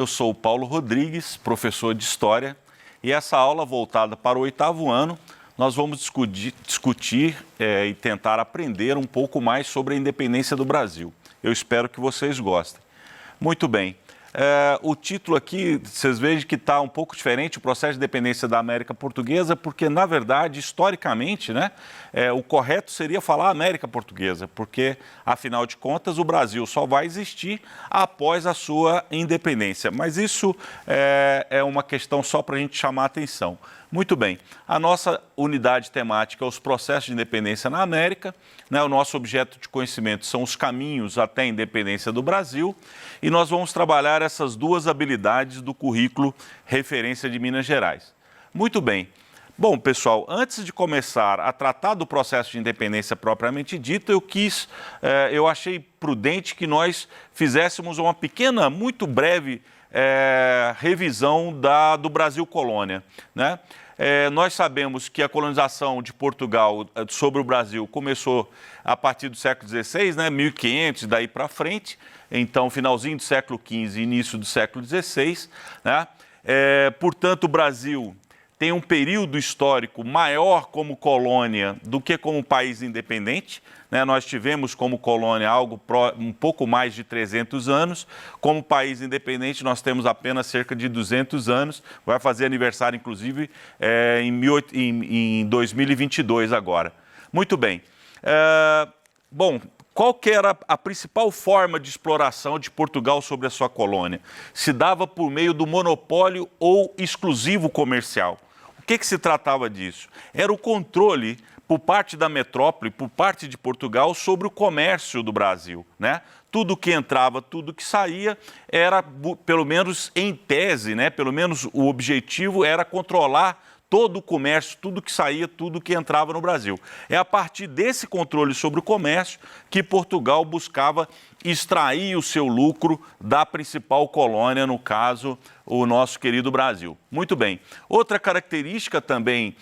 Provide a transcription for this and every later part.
Eu sou o Paulo Rodrigues, professor de História, e essa aula voltada para o 8º ano, nós vamos discutir e tentar aprender um pouco mais sobre a independência do Brasil. Eu espero que vocês gostem. Muito bem. O título aqui, vocês vejam que está um pouco diferente, o processo de independência da América Portuguesa, porque, na verdade, historicamente, né, o correto seria falar América Portuguesa, porque, afinal de contas, o Brasil só vai existir após a sua independência. Mas isso é uma questão só para a gente chamar a atenção. Muito bem, a nossa unidade temática é os processos de independência na América, né? O nosso objeto de conhecimento são os caminhos até a independência do Brasil e nós vamos trabalhar essas duas habilidades do currículo Referência de Minas Gerais. Muito bem. Bom, pessoal, antes de começar a tratar do processo de independência propriamente dito, eu achei prudente que nós fizéssemos uma pequena, muito breve revisão do Brasil Colônia, né? Nós sabemos que a colonização de Portugal sobre o Brasil começou a partir do século XVI, né, 1500, daí para frente, então finalzinho do século XV e início do século XVI, né? Portanto, o Brasil tem um período histórico maior como colônia do que como país independente, né? Nós tivemos como colônia um pouco mais de 300 anos, como país independente nós temos apenas cerca de 200 anos, vai fazer aniversário inclusive em 2022 agora. Muito bem. Bom, qual que era a principal forma de exploração de Portugal sobre a sua colônia? Se dava por meio do monopólio ou exclusivo comercial. O que se tratava disso? Era o controle por parte da metrópole, por parte de Portugal, sobre o comércio do Brasil, né? Tudo que entrava, tudo que saía, era, pelo menos em tese, né? Pelo menos o objetivo era controlar todo o comércio, tudo que saía, tudo que entrava no Brasil. É a partir desse controle sobre o comércio que Portugal buscava extrair o seu lucro da principal colônia, no caso, o nosso querido Brasil. Muito bem. Outra característica também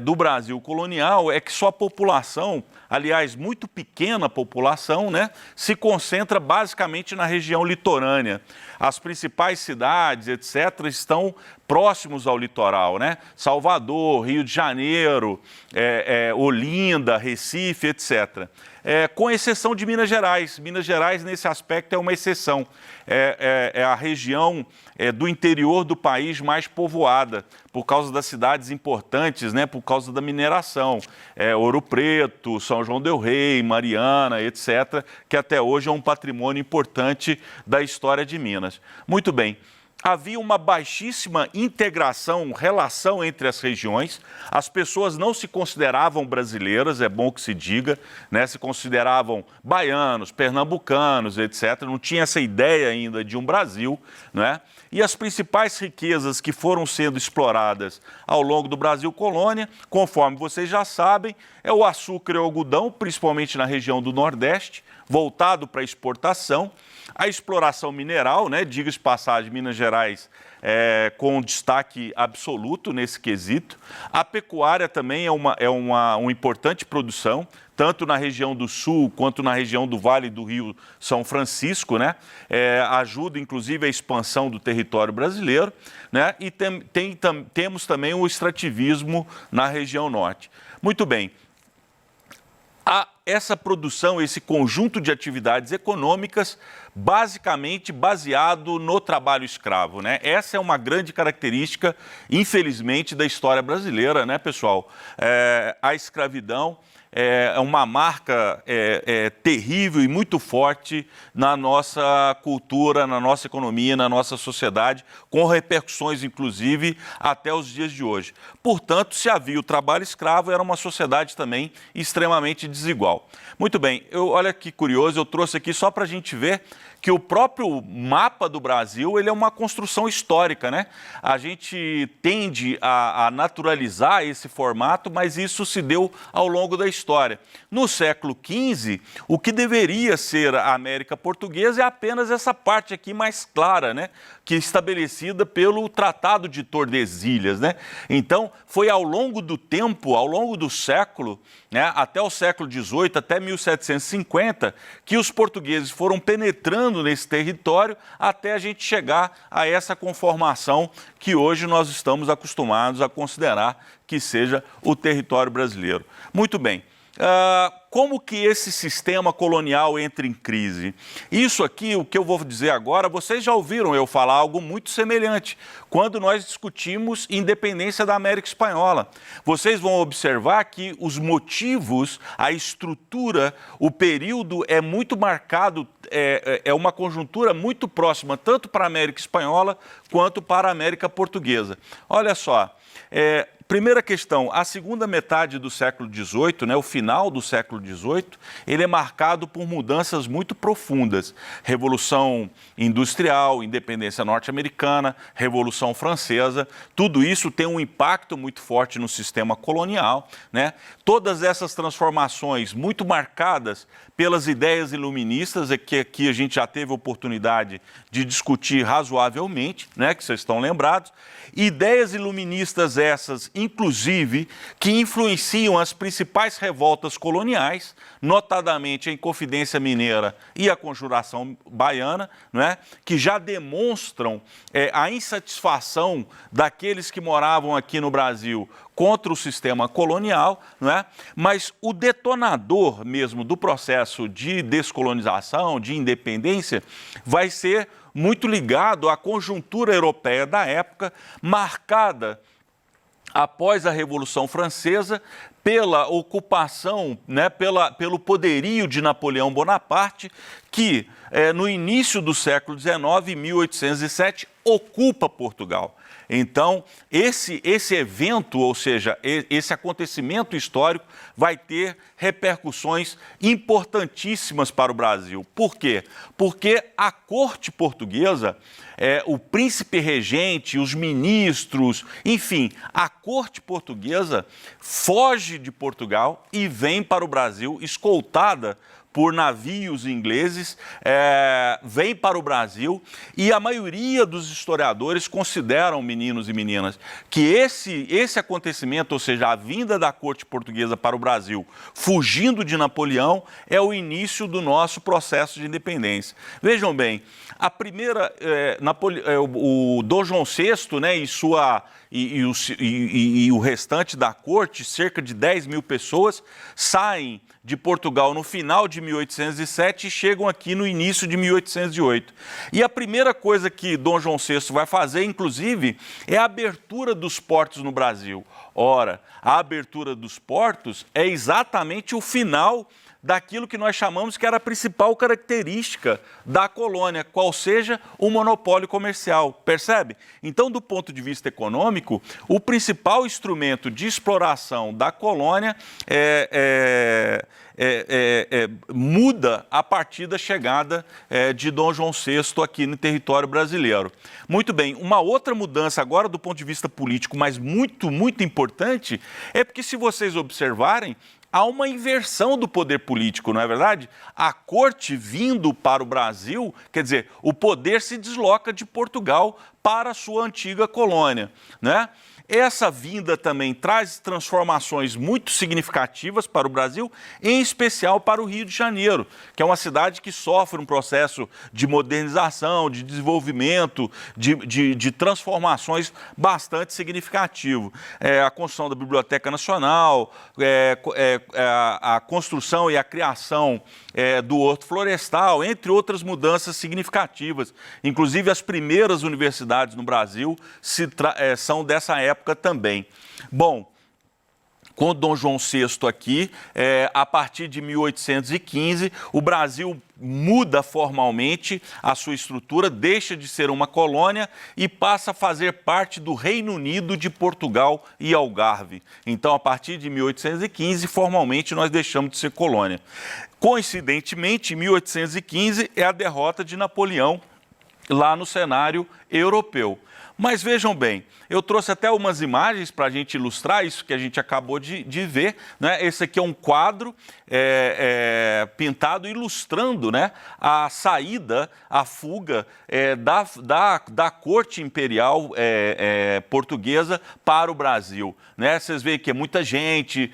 do Brasil colonial é que sua população, aliás, muito pequena população, né, se concentra basicamente na região litorânea. As principais cidades, etc., estão próximos ao litoral, né? Salvador, Rio de Janeiro, Olinda, Recife, etc. Com exceção de Minas Gerais. Minas Gerais, nesse aspecto, é uma exceção. É a região do interior do país mais povoada, por causa das cidades importantes, né, por causa da mineração. Ouro Preto, São João del Rei, Mariana, etc., que até hoje é um patrimônio importante da história de Minas. Muito bem. Havia uma baixíssima relação entre as regiões, as pessoas não se consideravam brasileiras, é bom que se diga, né? Se consideravam baianos, pernambucanos, etc. Não tinha essa ideia ainda de um Brasil, né? E as principais riquezas que foram sendo exploradas ao longo do Brasil colônia, conforme vocês já sabem, é o açúcar e o algodão, principalmente na região do Nordeste, voltado para a exportação, a exploração mineral, né, diga-se de passagem, Minas Gerais com destaque absoluto nesse quesito. A pecuária também é uma importante produção, tanto na região do Sul quanto na região do Vale do Rio São Francisco, né? Ajuda, inclusive, a expansão do território brasileiro, né? E temos também o extrativismo na região norte. Muito bem. Essa produção, esse conjunto de atividades econômicas, basicamente baseado no trabalho escravo, né? Essa é uma grande característica, infelizmente, da história brasileira, né, pessoal? A escravidão é uma marca terrível e muito forte na nossa cultura, na nossa economia, na nossa sociedade, com repercussões, inclusive, até os dias de hoje. Portanto, se havia o trabalho escravo, era uma sociedade também extremamente desigual. Muito bem, olha que curioso, eu trouxe aqui só para a gente ver que o próprio mapa do Brasil ele é uma construção histórica, né? A gente tende a naturalizar esse formato, mas isso se deu ao longo da história. No século XV, o que deveria ser a América Portuguesa é apenas essa parte aqui mais clara, né? Que é estabelecida pelo Tratado de Tordesilhas, né? Então, foi ao longo do tempo, ao longo do século, né, até o século XVIII, até 1750, que os portugueses foram penetrando crescendo nesse território até a gente chegar a essa conformação que hoje nós estamos acostumados a considerar que seja o território brasileiro. Muito bem. Como que esse sistema colonial entra em crise? Isso aqui, o que eu vou dizer agora, vocês já ouviram eu falar algo muito semelhante quando nós discutimos independência da América Espanhola. Vocês vão observar que os motivos, a estrutura, o período é muito marcado, é uma conjuntura muito próxima, tanto para a América Espanhola quanto para a América Portuguesa. Olha só. Primeira questão, a segunda metade do século XVIII, né, o final do século XVIII, ele é marcado por mudanças muito profundas. Revolução Industrial, independência norte-americana, Revolução Francesa, tudo isso tem um impacto muito forte no sistema colonial, né? Todas essas transformações muito marcadas pelas ideias iluministas, que aqui a gente já teve oportunidade de discutir razoavelmente, né, que vocês estão lembrados. Ideias iluministas essas, inclusive, que influenciam as principais revoltas coloniais, notadamente a Inconfidência Mineira e a Conjuração Baiana, né, que já demonstram a insatisfação daqueles que moravam aqui no Brasil contra o sistema colonial, né? Mas o detonador mesmo do processo de descolonização, de independência, vai ser muito ligado à conjuntura europeia da época, marcada após a Revolução Francesa pela ocupação, né, pelo poderio de Napoleão Bonaparte, que no início do século XIX, em 1807, ocupa Portugal. Então, esse evento, ou seja, esse acontecimento histórico vai ter repercussões importantíssimas para o Brasil. Por quê? Porque a corte portuguesa, o príncipe regente, os ministros, enfim, a corte portuguesa foge de Portugal e vem para o Brasil escoltada por navios ingleses, vem para o Brasil, e a maioria dos historiadores consideram, meninos e meninas, que esse acontecimento, ou seja, a vinda da corte portuguesa para o Brasil, fugindo de Napoleão, é o início do nosso processo de independência. Vejam bem, a primeira, o Dom João VI, né, e o restante da corte, cerca de 10 mil pessoas, saem de Portugal no final de 1807 e chegam aqui no início de 1808. E a primeira coisa que Dom João VI vai fazer, inclusive, é a abertura dos portos no Brasil. Ora, a abertura dos portos é exatamente o final daquilo que nós chamamos que era a principal característica da colônia, qual seja o monopólio comercial, percebe? Então, do ponto de vista econômico, o principal instrumento de exploração da colônia muda a partir da chegada de Dom João VI aqui no território brasileiro. Muito bem, uma outra mudança agora do ponto de vista político, mas muito, muito importante, é porque se vocês observarem, há uma inversão do poder político, não é verdade? A corte vindo para o Brasil, quer dizer, o poder se desloca de Portugal para a sua antiga colônia, né? Essa vinda também traz transformações muito significativas para o Brasil, em especial para o Rio de Janeiro, que é uma cidade que sofre um processo de modernização, de desenvolvimento, de transformações bastante significativo. A construção da Biblioteca Nacional, a construção e a criação do Horto Florestal, entre outras mudanças significativas. Inclusive, as primeiras universidades no Brasil são dessa época também. Bom, com Dom João VI aqui, a partir de 1815, o Brasil muda formalmente a sua estrutura, deixa de ser uma colônia e passa a fazer parte do Reino Unido de Portugal e Algarve. Então, a partir de 1815, formalmente, nós deixamos de ser colônia. Coincidentemente, em 1815, é a derrota de Napoleão lá no cenário europeu. Mas vejam bem, eu trouxe até umas imagens para a gente ilustrar isso que a gente acabou de ver, né? Esse aqui é um quadro pintado ilustrando, né, a saída, a fuga da corte imperial portuguesa para o Brasil, né? Vocês veem que é muita gente,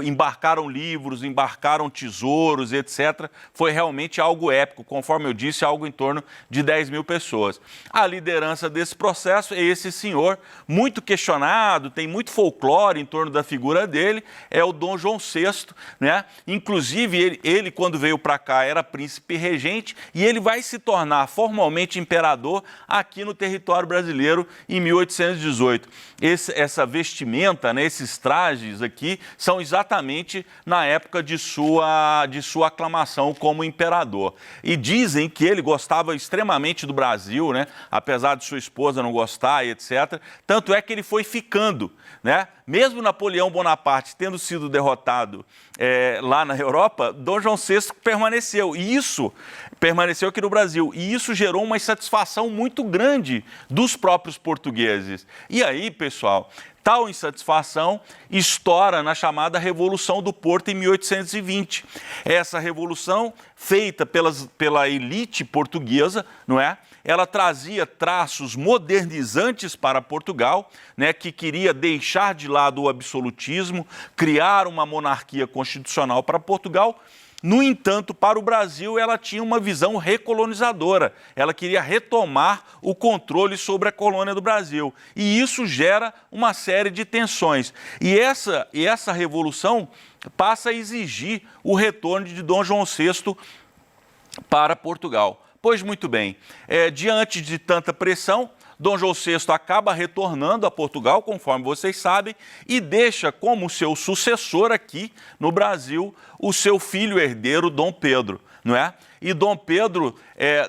embarcaram livros, embarcaram tesouros, etc. Foi realmente algo épico, conforme eu disse, algo em torno de 10 mil pessoas. A liderança desse processo é esse senhor, muito questionado, tem muito folclore em torno da figura dele, é o Dom João VI, né? Inclusive, ele quando veio para cá, era príncipe regente e ele vai se tornar formalmente imperador aqui no território brasileiro em 1818. Essa vestimenta, né, esses trajes aqui, são exatamente na época de sua aclamação como imperador. E dizem que ele gostava extremamente do Brasil, né, apesar de sua esposa não gostar, etc. Tanto é que ele foi ficando, né? Mesmo Napoleão Bonaparte tendo sido derrotado lá na Europa, Dom João VI permaneceu. E isso permaneceu aqui no Brasil. E isso gerou uma insatisfação muito grande dos próprios portugueses. E aí, pessoal, tal insatisfação estoura na chamada Revolução do Porto em 1820. Essa revolução, feita pela elite portuguesa, não é? Ela trazia traços modernizantes para Portugal, né, que queria deixar de lado o absolutismo, criar uma monarquia constitucional para Portugal. No entanto, para o Brasil, ela tinha uma visão recolonizadora. Ela queria retomar o controle sobre a colônia do Brasil. E isso gera uma série de tensões. E essa revolução passa a exigir o retorno de Dom João VI para Portugal. Pois muito bem, diante de tanta pressão, Dom João VI acaba retornando a Portugal, conforme vocês sabem, e deixa como seu sucessor aqui no Brasil o seu filho herdeiro, Dom Pedro, não é? E Dom Pedro,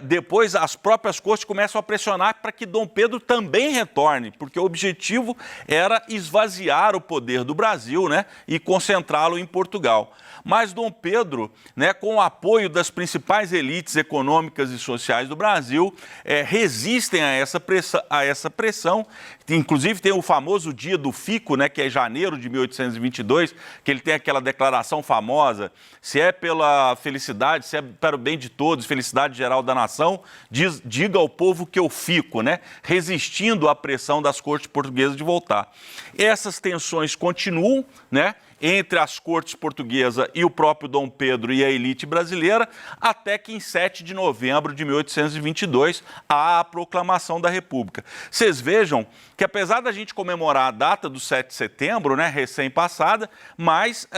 depois as próprias cortes começam a pressionar para que Dom Pedro também retorne, porque o objetivo era esvaziar o poder do Brasil, né, e concentrá-lo em Portugal. Mas Dom Pedro, né, com o apoio das principais elites econômicas e sociais do Brasil, resistem a essa pressão. Inclusive tem o famoso dia do fico, né, que é janeiro de 1822, que ele tem aquela declaração famosa: se é pela felicidade, se é para o bem de todos, felicidade geral da nação, diga ao povo que eu fico, né, resistindo à pressão das cortes portuguesas de voltar. Essas tensões continuam, né, entre as cortes portuguesas e o próprio Dom Pedro e a elite brasileira, até que em 7 de novembro de 1822 há a proclamação da República. Vocês vejam que apesar da gente comemorar a data do 7 de setembro, né, recém-passada, mas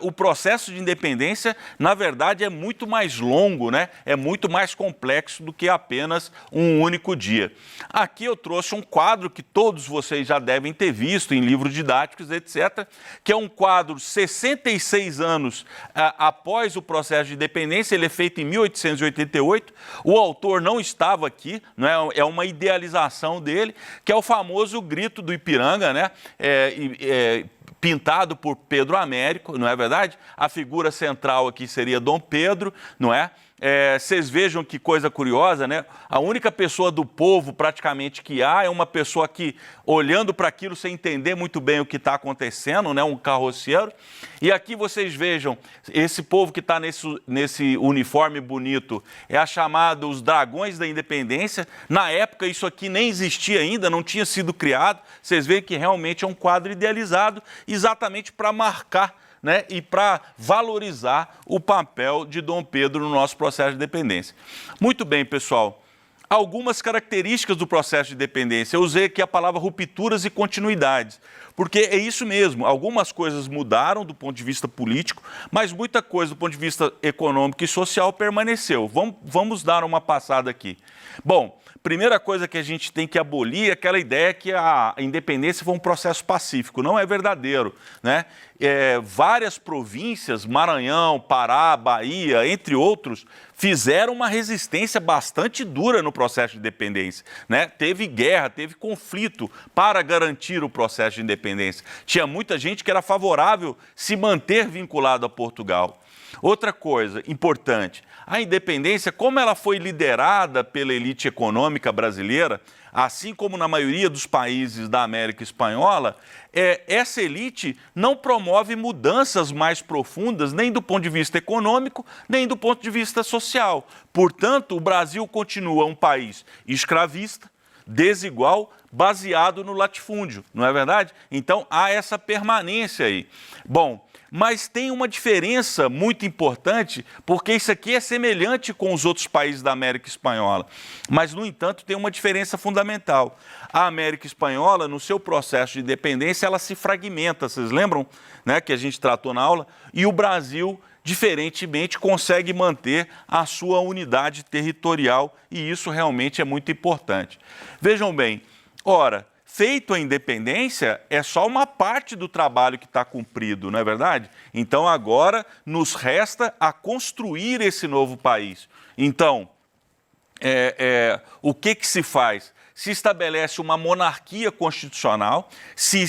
o processo de independência, na verdade, é muito mais longo, né, é muito mais complexo do que apenas um único dia. Aqui eu trouxe um quadro que todos vocês já devem ter visto em livros didáticos, etc., que é um quadro 66 anos após o processo de independência. Ele é feito em 1888, o autor não estava aqui, né? É uma idealização dele, que é o famoso Grito do Ipiranga, né? Pintado por Pedro Américo, não é verdade? A figura central aqui seria Dom Pedro, não é? Vocês vejam que coisa curiosa, né? A única pessoa do povo praticamente que há é uma pessoa que, olhando para aquilo sem entender muito bem o que está acontecendo, né? Um carroceiro. E aqui vocês vejam, esse povo que está nesse uniforme bonito é chamado os Dragões da Independência. Na época isso aqui nem existia ainda, não tinha sido criado. Vocês veem que realmente é um quadro idealizado exatamente para marcar, né, e para valorizar o papel de Dom Pedro no nosso processo de independência. Muito bem, pessoal. Algumas características do processo de independência. Eu usei aqui a palavra rupturas e continuidades, porque é isso mesmo. Algumas coisas mudaram do ponto de vista político, mas muita coisa do ponto de vista econômico e social permaneceu. Vamos dar uma passada aqui. Bom, primeira coisa que a gente tem que abolir é aquela ideia que a independência foi um processo pacífico. Não é verdadeiro, né? Várias províncias, Maranhão, Pará, Bahia, entre outros, fizeram uma resistência bastante dura no processo de independência, né? Teve guerra, teve conflito para garantir o processo de independência. Tinha muita gente que era favorável se manter vinculado a Portugal. Outra coisa importante, a independência, como ela foi liderada pela elite econômica brasileira, assim como na maioria dos países da América Espanhola, essa elite não promove mudanças mais profundas, nem do ponto de vista econômico, nem do ponto de vista social. Portanto, o Brasil continua um país escravista, desigual, baseado no latifúndio, não é verdade? Então, há essa permanência aí. Bom, mas tem uma diferença muito importante, porque isso aqui é semelhante com os outros países da América Espanhola, mas, no entanto, tem uma diferença fundamental. A América Espanhola, no seu processo de independência, ela se fragmenta, vocês lembram, né, que a gente tratou na aula? E o Brasil, diferentemente, consegue manter a sua unidade territorial, e isso realmente é muito importante. Vejam bem, ora, feito a independência, é só uma parte do trabalho que está cumprido, não é verdade? Então, agora nos resta a construir esse novo país. Então, o que se faz? Se estabelece uma monarquia constitucional, se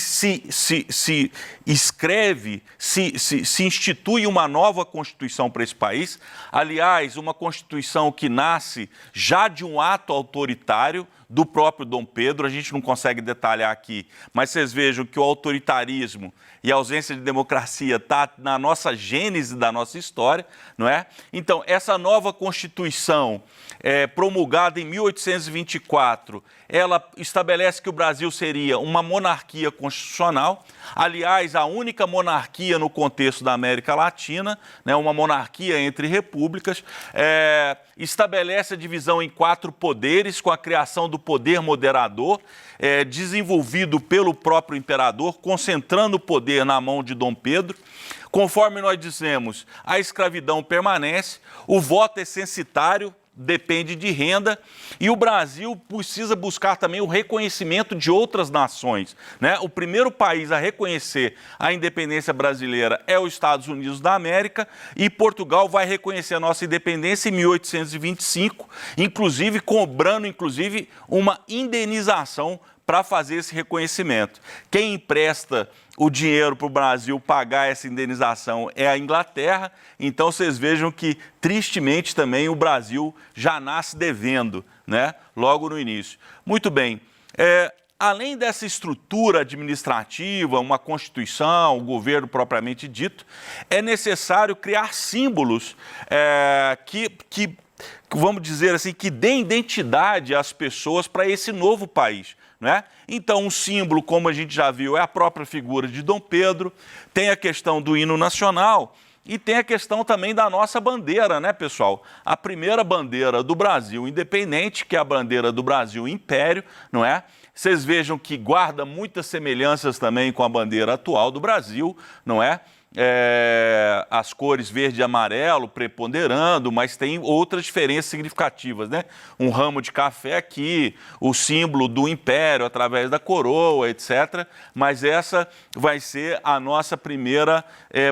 escreve, se institui uma nova Constituição para esse país. Aliás, uma Constituição que nasce já de um ato autoritário do próprio Dom Pedro. A gente não consegue detalhar aqui, mas vocês vejam que o autoritarismo e a ausência de democracia está na nossa gênese da nossa história, não é? Então, essa nova Constituição, promulgada em 1824, ela estabelece que o Brasil seria uma monarquia constitucional, aliás, a única monarquia no contexto da América Latina, né, uma monarquia entre repúblicas, estabelece a divisão em 4 poderes, com a criação do poder moderador, desenvolvido pelo próprio imperador, concentrando o poder na mão de Dom Pedro. Conforme nós dissemos, a escravidão permanece, o voto é censitário, depende de renda, e o Brasil precisa buscar também o reconhecimento de outras nações, né? O primeiro país a reconhecer a independência brasileira é os Estados Unidos da América, e Portugal vai reconhecer a nossa independência em 1825, inclusive cobrando uma indenização para fazer esse reconhecimento. Quem empresta o dinheiro para o Brasil pagar essa indenização é a Inglaterra, então vocês vejam que, tristemente, também o Brasil já nasce devendo, né? Logo no início. Muito bem, além dessa estrutura administrativa, uma Constituição, o governo propriamente dito, é necessário criar símbolos vamos dizer assim, que dêem identidade às pessoas para esse novo país, né? Então, um símbolo, como a gente já viu, é a própria figura de Dom Pedro, tem a questão do hino nacional e tem a questão também da nossa bandeira, né, pessoal? A primeira bandeira do Brasil independente, que é a bandeira do Brasil Império, não é? Vocês vejam que guarda muitas semelhanças também com a bandeira atual do Brasil, não é? As cores verde e amarelo preponderando, mas tem outras diferenças significativas, né? Um ramo de café aqui, o símbolo do império através da coroa, etc. Mas essa vai ser a nossa primeira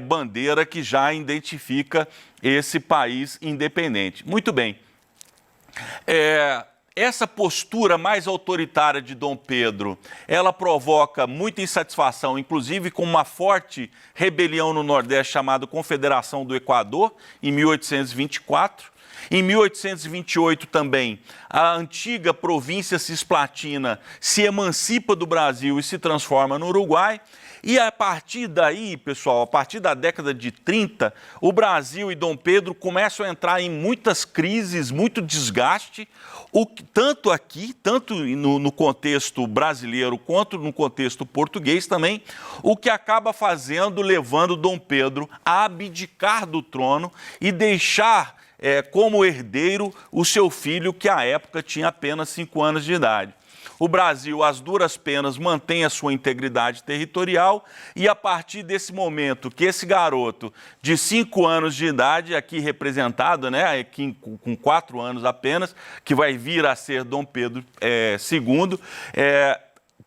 bandeira que já identifica esse país independente. Muito bem. Essa postura mais autoritária de Dom Pedro, ela provoca muita insatisfação, inclusive com uma forte rebelião no Nordeste chamada Confederação do Equador, em 1824. Em 1828 também, a antiga província cisplatina se emancipa do Brasil e se transforma no Uruguai. E a partir daí, pessoal, a partir da década de 30, o Brasil e Dom Pedro começam a entrar em muitas crises, muito desgaste, tanto aqui, tanto no contexto brasileiro quanto no contexto português também, o que acaba levando Dom Pedro a abdicar do trono e deixar como herdeiro o seu filho, que à época tinha apenas 5 anos de idade. O Brasil, às duras penas, mantém a sua integridade territorial e, a partir desse momento que esse garoto de 5 anos de idade, aqui representado, né, aqui com 4 anos apenas, que vai vir a ser Dom Pedro II,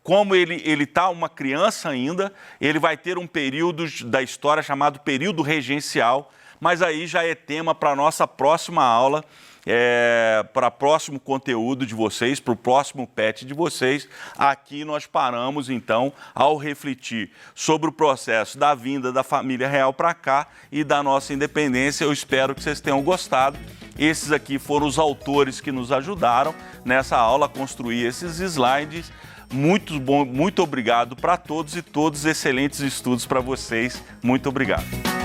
como ele está uma criança ainda, ele vai ter um período da história chamado período regencial, mas aí já é tema para a nossa próxima aula, para o próximo conteúdo de vocês, para o próximo PET de vocês. Aqui nós paramos, então, ao refletir sobre o processo da vinda da família real para cá e da nossa independência. Eu espero que vocês tenham gostado Esses aqui foram os autores que nos ajudaram nessa aula a construir esses slides. Muito bom, muito obrigado para todos e todos, excelentes estudos para vocês. Muito obrigado.